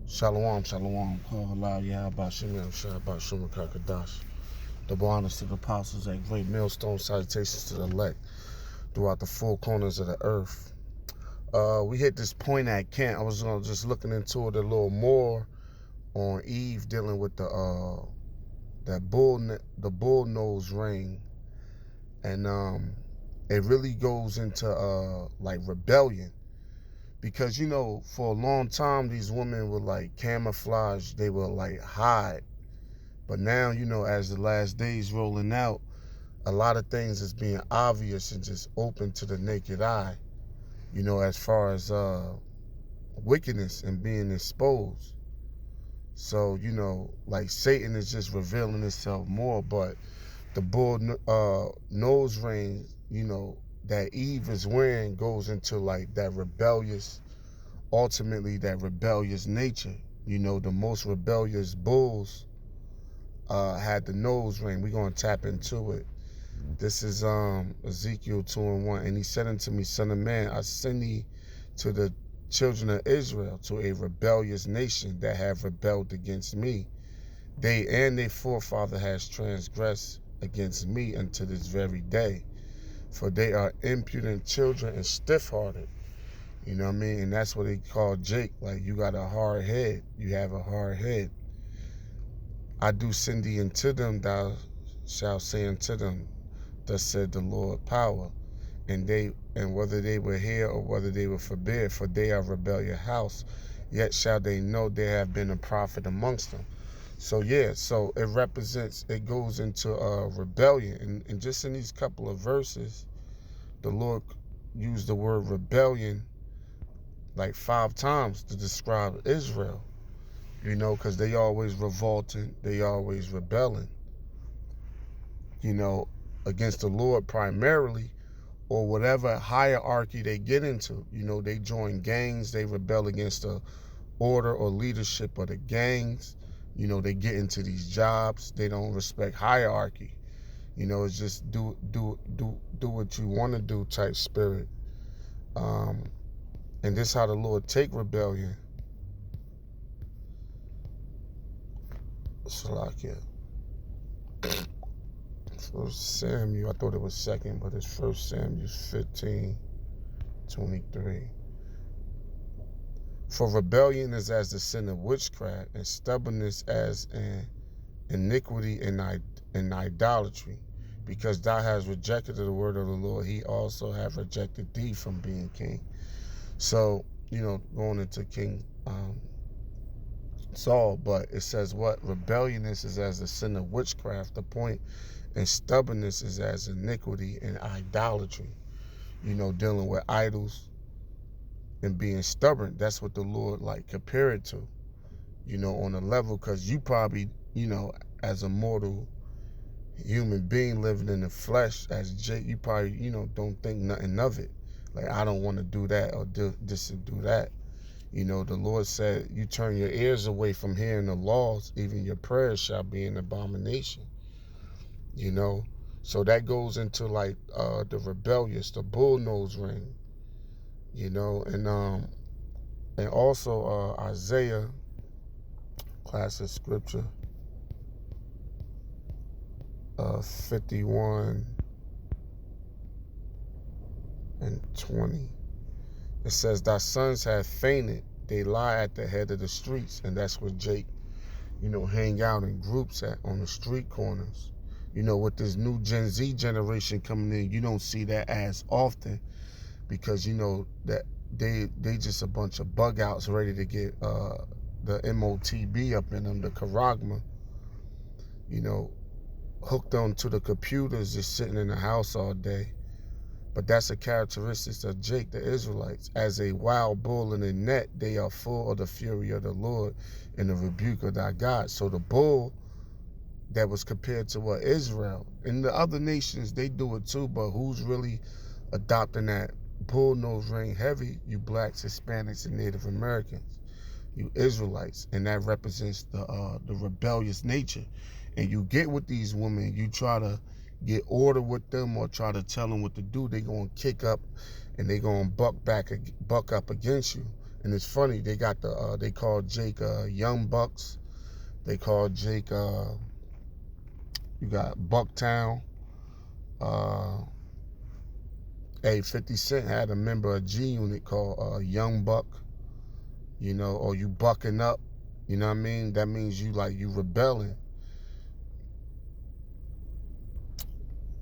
Shalom, shalom. Call aloud, Yahba Shem, Shabbat Shem, Kakadash. Double honors to the apostles at great millstone, salutations to the elect throughout the four corners of the earth. We hit this point at Kent. I was just looking into it a little more on Eve dealing with the bull nose ring, and it really goes into like rebellion. Because, for a long time, these women would like camouflage, they would like hide. But now, as the last days rolling out, a lot of things is being obvious and just open to the naked eye, as far as wickedness and being exposed. So, like Satan is just revealing itself more. But the bull nose ring, that Eve is wearing goes into like that ultimately that rebellious nature. The most rebellious bulls had the nose ring. We're going to tap into it. This is Ezekiel 2:1. And he said unto me, Son of man, I send thee to the children of Israel, to a rebellious nation that have rebelled against me. They and their forefather has transgressed against me unto this very day. For they are impudent children and stiff-hearted. You know what I mean? And that's what they call Jake. Like, you got a hard head. You have a hard head. I do send thee unto them, thou shalt say unto them, thus said the Lord power. And whether they will hear or whether they will forbear, for they are rebellious house, yet shall they know there have been a prophet amongst them. So so it goes into rebellion. And just in these couple of verses, the Lord used the word rebellion like 5 times to describe Israel, because they always revolting, they always rebelling, against the Lord primarily, or whatever hierarchy they get into. They join gangs, they rebel against the order or leadership of the gangs. They get into these jobs, they don't respect hierarchy. It's just do what you want to do type spirit. And this is how the Lord take rebellion. Salakia. First Samuel, I thought it was second, but it's First Samuel 15:23. For rebellion is as the sin of witchcraft, and stubbornness as an iniquity and idolatry. Because thou hast rejected the word of the Lord, he also hath rejected thee from being king. So, going into King Saul, but it says what? Rebelliousness is as the sin of witchcraft, the point, and stubbornness is as iniquity and idolatry. Dealing with idols and being stubborn. That's what the Lord like compare it to, on a level, because you probably, as a mortal human being living in the flesh, as Jake, you probably, don't think nothing of it. Like, I don't want to do that or do this and do that. The Lord said, you turn your ears away from hearing the laws, even your prayers shall be an abomination. So that goes into like the rebellious, the bull nose ring, and also Isaiah, classic scripture, 51:20. It says, thy sons have fainted, they lie at the head of the streets. And that's where Jake, hang out in groups on the street corners. With this new Gen Z generation coming in, you don't see that as often, because that they just a bunch of bug outs ready to get the MOTB up in them, the charagma, hooked onto the computers, just sitting in the house all day. But that's a characteristic of Jake, the Israelites. As a wild bull in a net, they are full of the fury of the Lord and the rebuke of thy God. So the bull that was compared to what? Israel. And the other nations, they do it too, but who's really adopting that bull nose ring heavy? You blacks, Hispanics, and Native Americans. You Israelites. And that represents the rebellious nature. And you get with these women, you try to get order with them or try to tell them what to do, they gonna kick up and they gonna buck up against you. And it's funny, they got they call Jake Young Bucks. They call Jake you got Bucktown. Hey, 50 Cent had a member of G Unit called Young Buck, you know, or you bucking up, you know what I mean? That means you rebelling.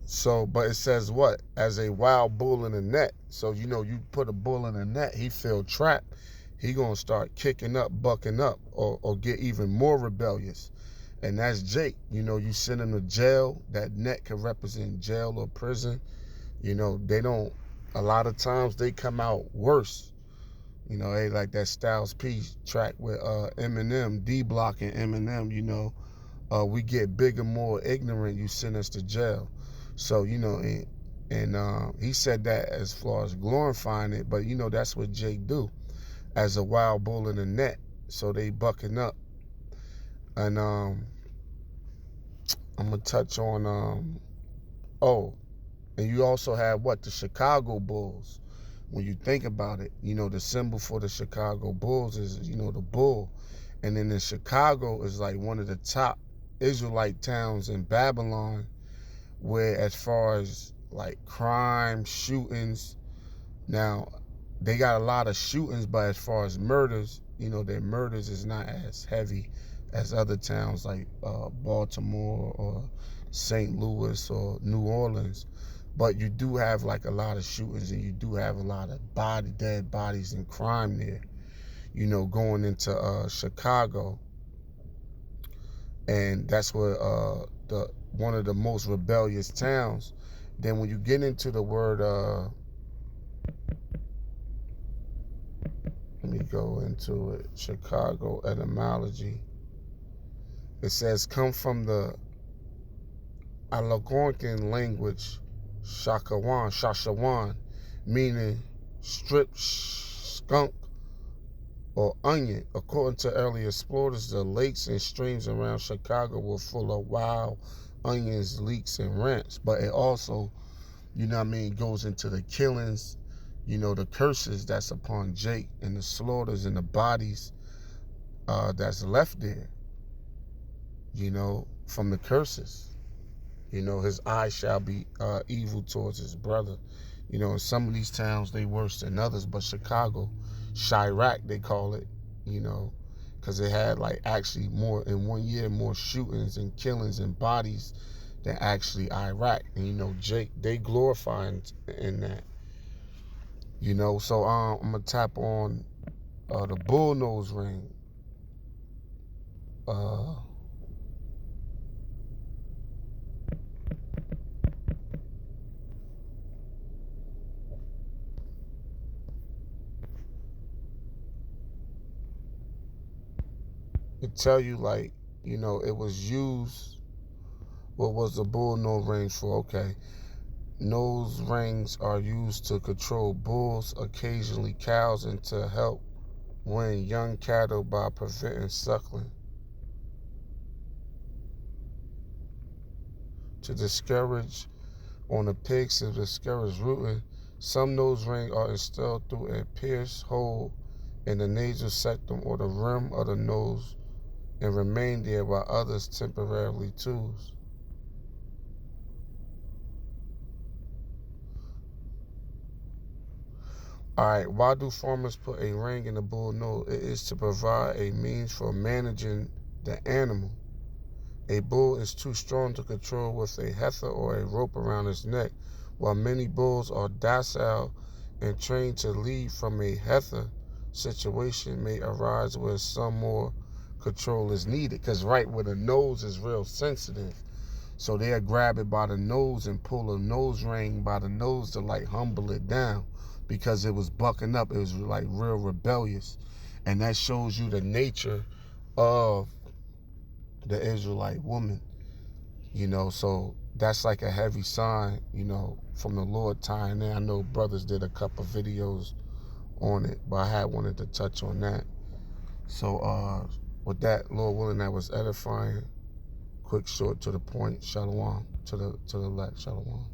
So, but it says what? As a wild bull in a net. So, you know, you put a bull in a net, he feel trapped. He gonna start kicking up, bucking up, or get even more rebellious. And that's Jake. You know, you send him to jail. That net can represent jail or prison. You know, they don't, a lot of times they come out worse. You know, they like that Styles P track with Eminem, D-Block and Eminem, you know. We get bigger, more ignorant, you send us to jail. So, you know, and he said that as far as glorifying it, but, you know, that's what Jake do as a wild bull in the net. So they bucking up. And I'm going to touch on, and you also have what? The Chicago Bulls. When you think about it, you know, the symbol for the Chicago Bulls is, you know, the bull. And then in Chicago is like one of the top Israelite towns in Babylon, where as far as like crime, shootings, now they got a lot of shootings, but as far as murders, you know, their murders is not as heavy as other towns like Baltimore or St. Louis or New Orleans. But you do have like a lot of shootings, and you do have a lot of dead bodies and crime there, you know, going into Chicago. And that's where one of the most rebellious towns. Then when you get into the word, let me go into it, Chicago etymology. It says come from the Algonquin language, Shashawan, meaning strip, skunk, or onion. According to early explorers, the lakes and streams around Chicago were full of wild onions, leeks, and rents. But it also, you know what I mean, goes into the killings, you know, the curses that's upon Jake, and the slaughters and the bodies that's left there, you know, from the curses. You know, his eye shall be evil towards his brother. You know, in some of these towns, they worse than others, but Chicago, Chirac, they call it, you know, because they had like actually more, in 1 year, more shootings and killings and bodies than actually Iraq. And, you know, Jake, they glorifying in that, you know. So I'm going to tap on the bullnose ring. It tell you, like, you know, it was used. What was the bull nose ring for? Okay. Nose rings are used to control bulls, occasionally cows, and to help win young cattle by preventing suckling. To discourage on the pigs, to discourage rooting, some nose rings are installed through a pierced hole in the nasal septum or the rim of the nose and remain there, while others temporarily choose. All right, why do farmers put a ring in the bull nose? It is to provide a means for managing the animal. A bull is too strong to control with a heifer or a rope around its neck, while many bulls are docile and trained to lead from a heifer. Situation may arise where some more control is needed, because right where the nose is real sensitive, so they'll grab it by the nose and pull a nose ring by the nose to like humble it down, because it was bucking up. It was like real rebellious. And that shows you the nature of the Israelite woman, you know. So that's like a heavy sign, you know, from the Lord tying in. I know brothers did a couple videos on it, but I had wanted to touch on that. So with that, Lord willing, that was edifying. Quick, short, to the point. Shalom. To the left. Shalom.